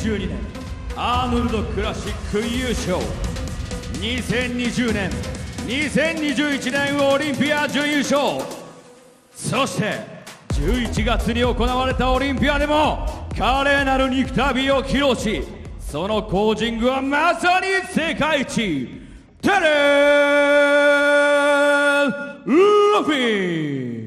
2012年アーノルドクラシック優勝、2020年2021年オリンピア準優勝、そして11月に行われたオリンピアでも華麗なる肉旅を披露し、そのコーチングはまさに世界一、テレンルフィ。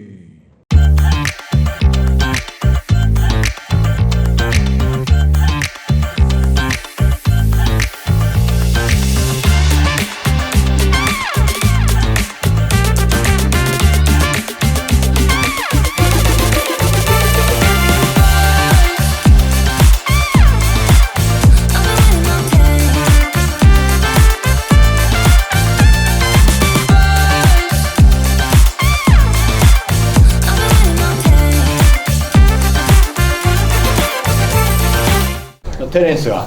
テレンスが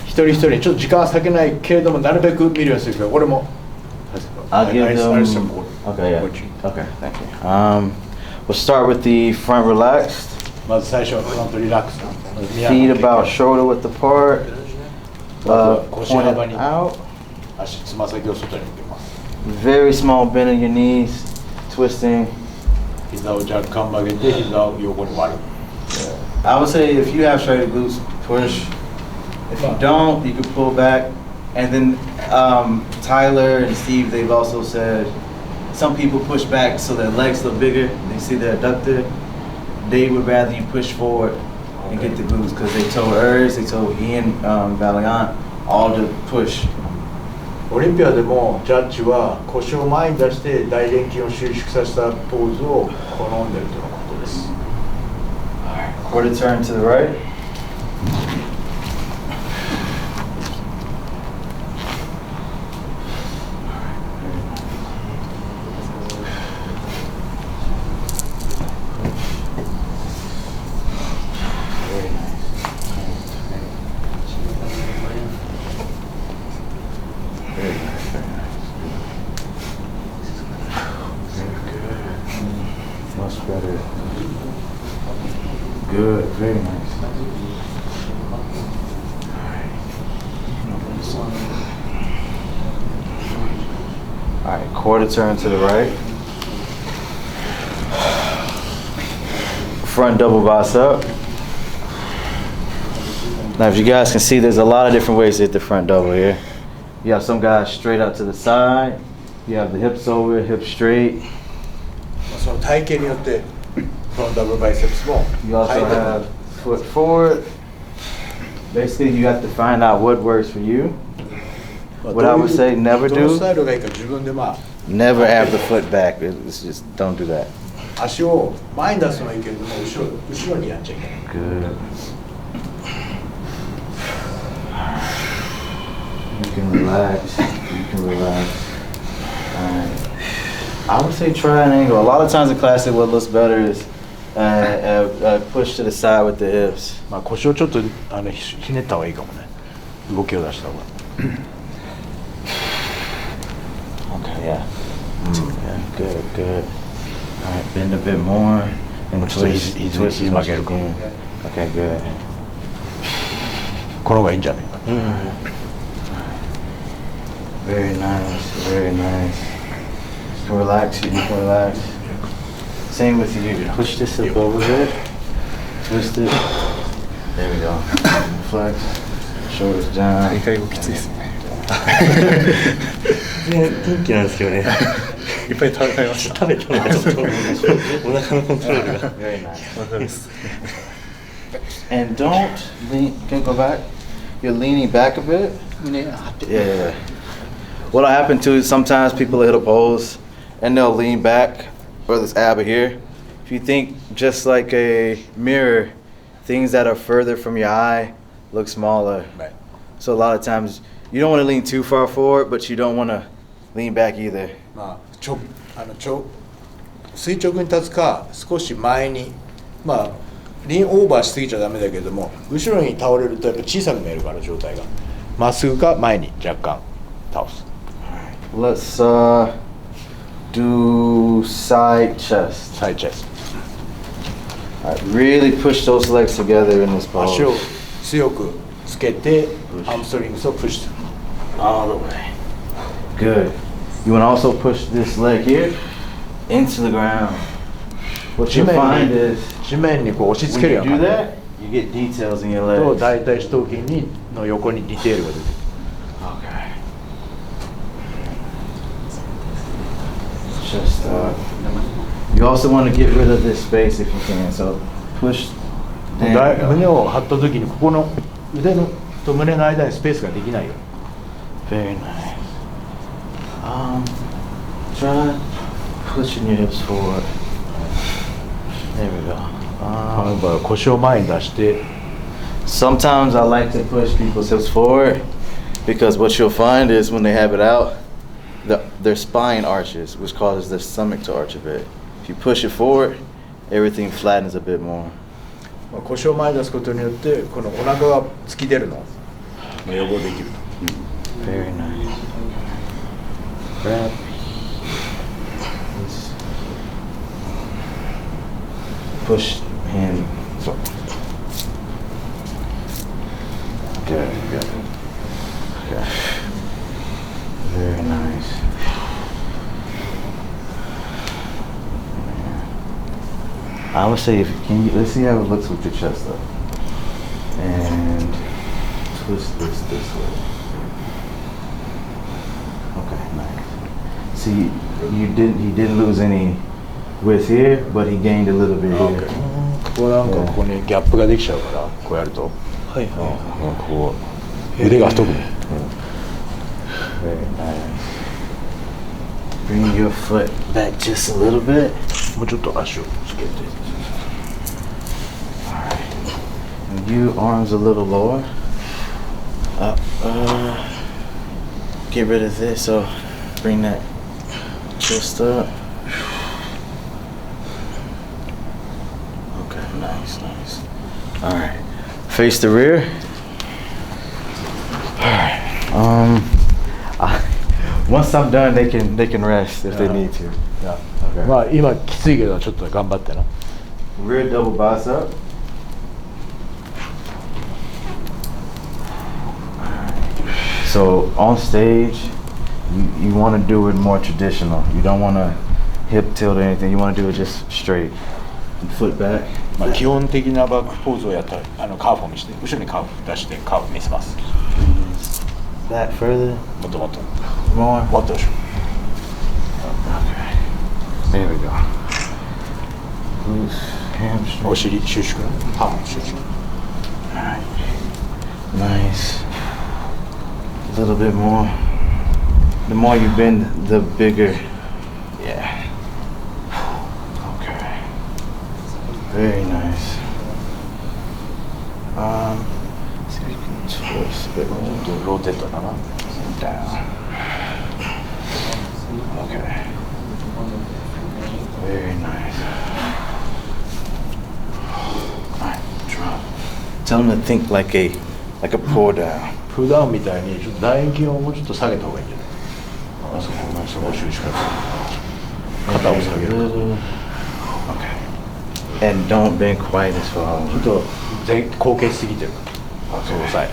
一人一人ちょっと時間は割けないけれどもなるべく見るようにするけど、俺も I'll give them. Okay, yeah. Okay, thank you. We'll start with the front relaxed. まず最初はフロントリラックス。 Feet about shoulder width apart. 腰幅 Pointed に out. 足つま先を外に向けます。 Very small bend in your knees. Twisting. 膝を若干曲げて膝を横に割る。 I would say if you have straight glutes, push. If you don't, you can pull back. And then Tyler and Steve, they've also said some people push back so their legs look bigger. They see their adductor. They would rather you push forward and get the glutes because they told Urs, they told Ian Valiant all to push. オリンピアでもジャッジは腰を前に出して大臀筋を収縮させたポーズを好んでいるとのことです。 Quarter turn to the right. Much better. Good, very nice. All right, quarter turn to the right. Front double bicep. Now, if you guys can see, there's a lot of different ways to hit the front double here. You have some guys straight out to the side. You have the hips over, hips straight. その体型によってフロントダブルバイセプスも You also have foot forward. Basically, you have to find out what works for you. What I would say, never どの do. スタイルがいいか自分でNever have the foot back. It's just don't do that. 足を前に出すのはいいけれども後ろにやっちゃいけない。 Good. You can relax. You can relax. Alright. I would say triangle. A lot of times in classic, what looks better is push to the side with the hips. まあ腰をちょっとひねった方がいいかもね。動きを出した方が。 Okay, yeah. Yeah, good, good. Alright, bend a bit more. And twist. Twist as much as you can. Okay, good. この方がいいんじゃないか。 Very nice, very nice. You can relax, you can relax. Same with you. Push this up over there. Twist it. There we go. Flex. Shoulders down. 大会後きついですね。元気なんですけどね。いっぱい食べました。食べたのがちょっとお腹のコントロールが。Very nice. わかるです。 And don't lean. Can you go back? You're leaning back a bit. Yeah. What'll happen too is sometimes people hit a pose and they'll lean back, or this ab here. If you think just like a mirror, things that are further from your eye look smaller. Right. So a lot of times you don't want to lean too far forward, but you don't want to lean back either. まあ垂直に立つか少し前に、まあリンオーバーしすぎちゃダメだけれども、後ろに倒れるとやっぱ小さく見えるから状態が。まっすぐか前に若干倒す。 Let's do side chest. Side chest. All right, really push those legs together in this pose. 足を強くつけてハムストリングスをプッシュする。 All the way. Good. You want to also push this leg here into the ground. What you'll find is 地面にこう押し付け when る you よう do な that, you get details in your と legs. 大腿四頭筋にの横にディテールが出てくる。 Okay. Just you also want to get rid of this space if you can. So push. だ There you 胸 go. を張った時にここの腕のと胸の間にスペースができないよ。 Very nice. Try pushing your hips forward. There we go. 腰を前に出して。 Sometimes I like to push people's hips forward because what you'll find is when they have it out, their spine arches, which causes their stomach to arch a bit. If you push it forward, everything flattens a bit more. 腰を前に出すことによってこのお腹が突き出るのを予防できると。 Very nice. Push hand. So. Good, good. Okay. Very nice. I would say let's see how it looks with your chest up. And twist this way. Okay, nice. See, he didn't lose any width here, but he gained a little bit here. ここなんかここにギャップができちゃうからこうやると、はいはこう腕が太くなる。 Very nice. Bring your foot back just a little bit. もうちょっと足をつけて。 And you arms a little lower. Up. Get rid of this. So bring that chest up. Okay, nice, nice. All right. Face the rear. All right. Once I'm done, they can rest if they need to. Yeah. Okay. まあ今きついけどちょっと頑張ってな。 Rear double bicep. So on stage, you want to do it more traditional. You don't want to hip tilt or anything. You want to do it just straight. And foot back. まあ基本的なバックポーズをやったらカーフを見せて後ろにカーフ出してカーフ見せます。 Back further. もっともっと。 More. もっと後ろ。 Okay. There we go. Loose hamstring. お尻収縮な。ハム収縮。 Alright. Nice. A little bit more. The more you bend, the bigger. Yeah. Okay. Very nice. See if you can twist a bit more. ローテッドだな。 Down. Okay. Very nice. Alright, drop. Tell them to think like a pull down. プルダウンみたいにちょっと楕円筋をもうちょっと下げた方がいいんじゃない？あそこその収縮肩を下げる。 Okay. And don't bend quite as far. ちょっと後傾しすぎてるから。そうさえ。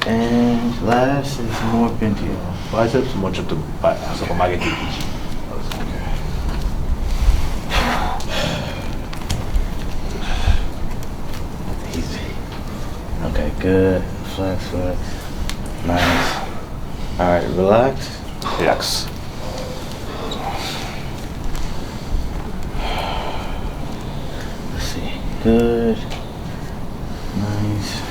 And last is more bendy. バイセプスもうちょっとあそこ曲げていいし。 Easy. Okay, good. Flex, flex. Nice. All right, relax. リラックス。 Let's see. Good. Nice.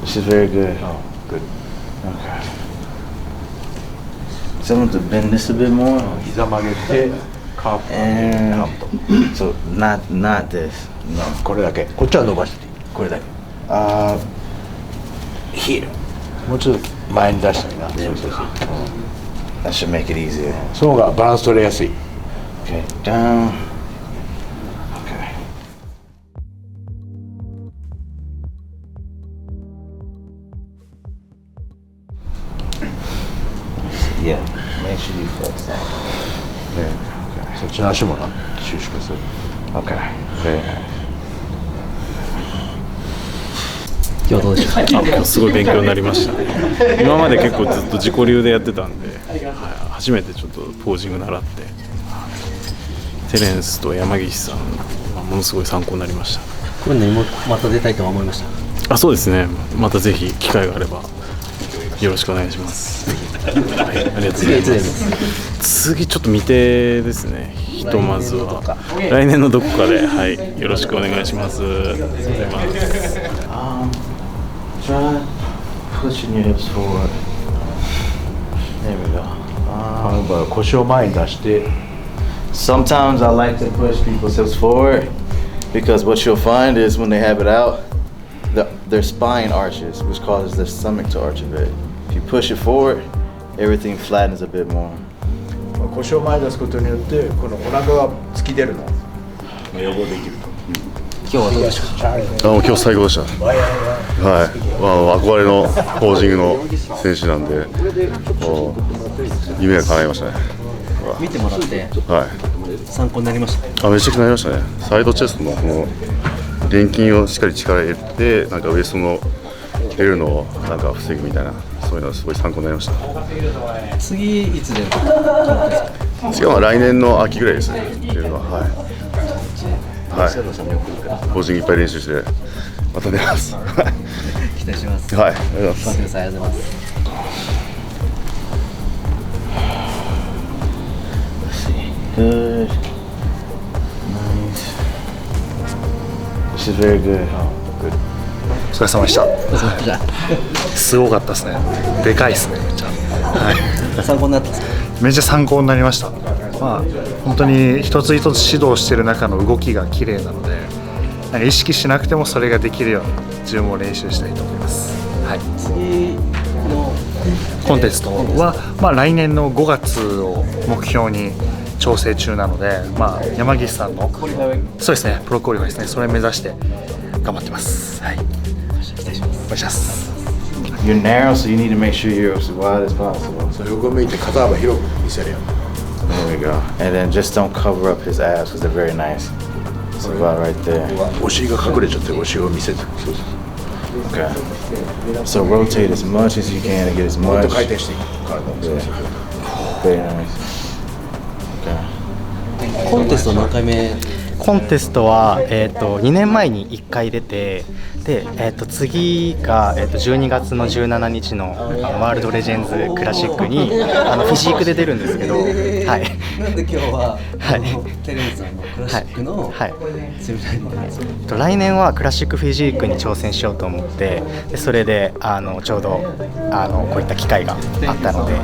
This is very good. Oh, good. Okay. Someone to bend this a bit more. 膝曲げてカーフ And カーフと。 so not this. No. これだけ。こっちは伸ばしていい。これだけ。 Here. もうちょっと前に出したいな。そうそうそう。 That should make it easier. その方がバランス取れやすい。 Okay, down. Okay. Yeah, make sure you flex that. There. Okay. そっちの足もな収縮する。 Okay. Very nice. 今日はどうでしょうか。今日すごい勉強になりましたね。今まで結構ずっと自己流でやってたんで、初めてちょっとポージング習って、テレンスと山岸さんものすごい参考になりました。これにもまた出たいとは思いました。そうですね。またぜひ機会があればよろしくお願いします。はい、ありがとうございます。次ちょっと未定ですね。ひとまずは来年のどこかで、はい、よろしくお願いします。ありがとうございます。Try pushing your hips forward. There we go. 腰を前に出して。Sometimes I like to push people's hips forward because what you'll find is when they have it out, their spine arches, which causes their stomach to arch a bit. If you push it forward, everything flattens a bit more. 腰を前に出すことによってこのお腹が突き出るのを予防できると。今日はどうでしょうか。今日最高でした。はい、憧れのポージングの選手なんで、夢が叶いましたね。見てもらって、はい、参考になりました。めちゃくちゃなりましたね。サイドチェストのこの連筋をしっかり力入れて、なんかウエストの出るのをなんか防ぐみたいな、そういうのがすごい参考になりました。次いつ出るか。次は来年の秋ぐらいですね。っていうのは、はい。はい。ポージングいっぱい練習してまた出ます。期待します。はい。ありがとうございます。ありがとうございます。Good. Nice. This is very good. Good. お疲れ様でした。じゃすごかったですね。でかいですね。めっちゃ。はい。参考になったんですか。めっちゃ参考になりました。本当に一つ一つ指導している中の動きが綺麗なので、なんか意識しなくてもそれができるように自分も練習したいと思います。はい。次のコンテストは来年の5月を目標に調整中なので、山岸さんのそうですね、プロクオリファイですね。それ目指して頑張ってます。はい。期待します。お願いします。You're narrow, so you need to make sure you're as wide as possible. それ横向いて肩幅広く見せるよ。There we go. And then just don't cover up his abs because they're very nice. It's about right there. お尻が隠れちゃってお尻を見せて。Okay. So rotate as much as you can and get as もっ much. と回転していく。体を。Very nice. Okay. コンテスト何回目。コンテストは、2年前に1回出て、で、次が、12月の17日のワールドレジェンズクラシックにフィジークで出るんですけど、はい、なんで今日は、はい、テレンさんのクラシックのセミナーに出るんですか。来年はクラシックフィジークに挑戦しようと思って、でそれでちょうどこういった機会があったので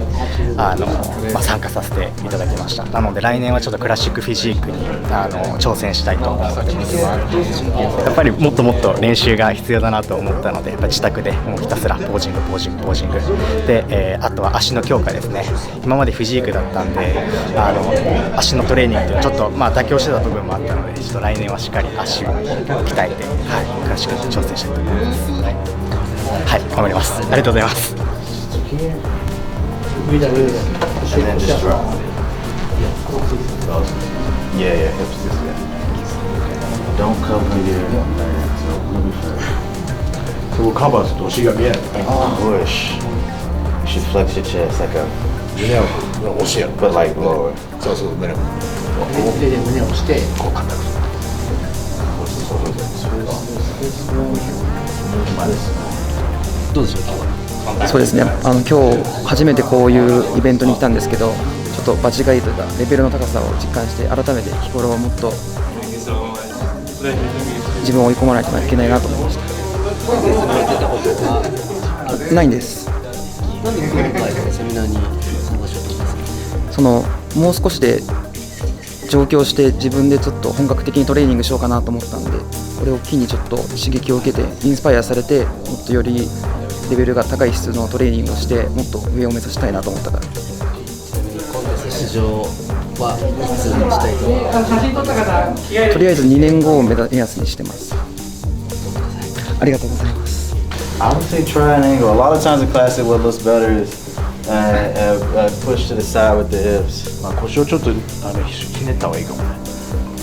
参加させていただきました。なので来年はちょっとクラシックフィジークに挑戦したいと思ってます。やっぱりもっともっと練習が必要だなと思ったので、やっぱ自宅でもうひたすらポージングで、あとは足の強化ですね。今までフィジークだったんで足のトレーニングっていうのはちょっと妥協してた部分もあったので、ちょっと来年はしっかり足を鍛えて、クラシックに挑戦したいと思います。はい、頑張ります。ありがとうございます。And then just drop. Yeah, hips this way. Don't cover your so そこカバーするとお尻が見えない。push. You should flex your chest like a 胸を押してやる。 but like lower. そうそう、胸を。手で胸を押してこう硬くする。どうでしょう今日は。そうですね、今日初めてこういうイベントに来たんですけど、ちょっと場違いというかレベルの高さを実感して、改めて日頃はもっと自分を追い込まないといけないなと思いました。ないんです。なんで今回セミナーに参加しようと思ったんですか。もう少しで上京して自分でちょっと本格的にトレーニングしようかなと思ったんで、これを機にちょっと刺激を受けてインスパイアされて、もっとよりレベルが高い質のトレーニングをしてもっと上を目指したいなと思ったから。コンテスト出場はいつしたいと思います。とりあえず2年後を目安にしてます。ありがとうございます。I would say try an angle. A lot of times in class, what looks better is push to the side with the hips. 腰をちょっとひねった方がいいかもね。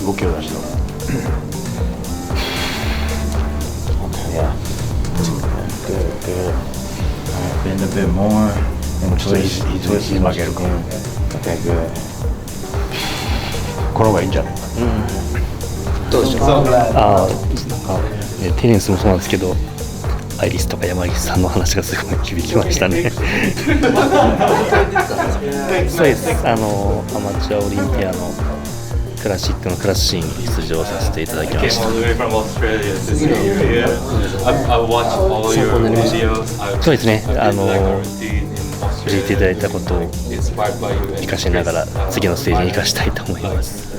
動きを出した方が。Yeah. bend a bit more. Twist, he's my get going. Okay, good. この方がいいんじゃない？どうでしょう。なんか、テレンスもそうなんですけど、アイリスとか山岸さんの話がすごい響きましたね。そうです。アマチュアオリンピアのクラシックのクラスシーンに出場させていただきました。そうですね。教えていただいたことを生かしながら次のステージに生かしたいと思います。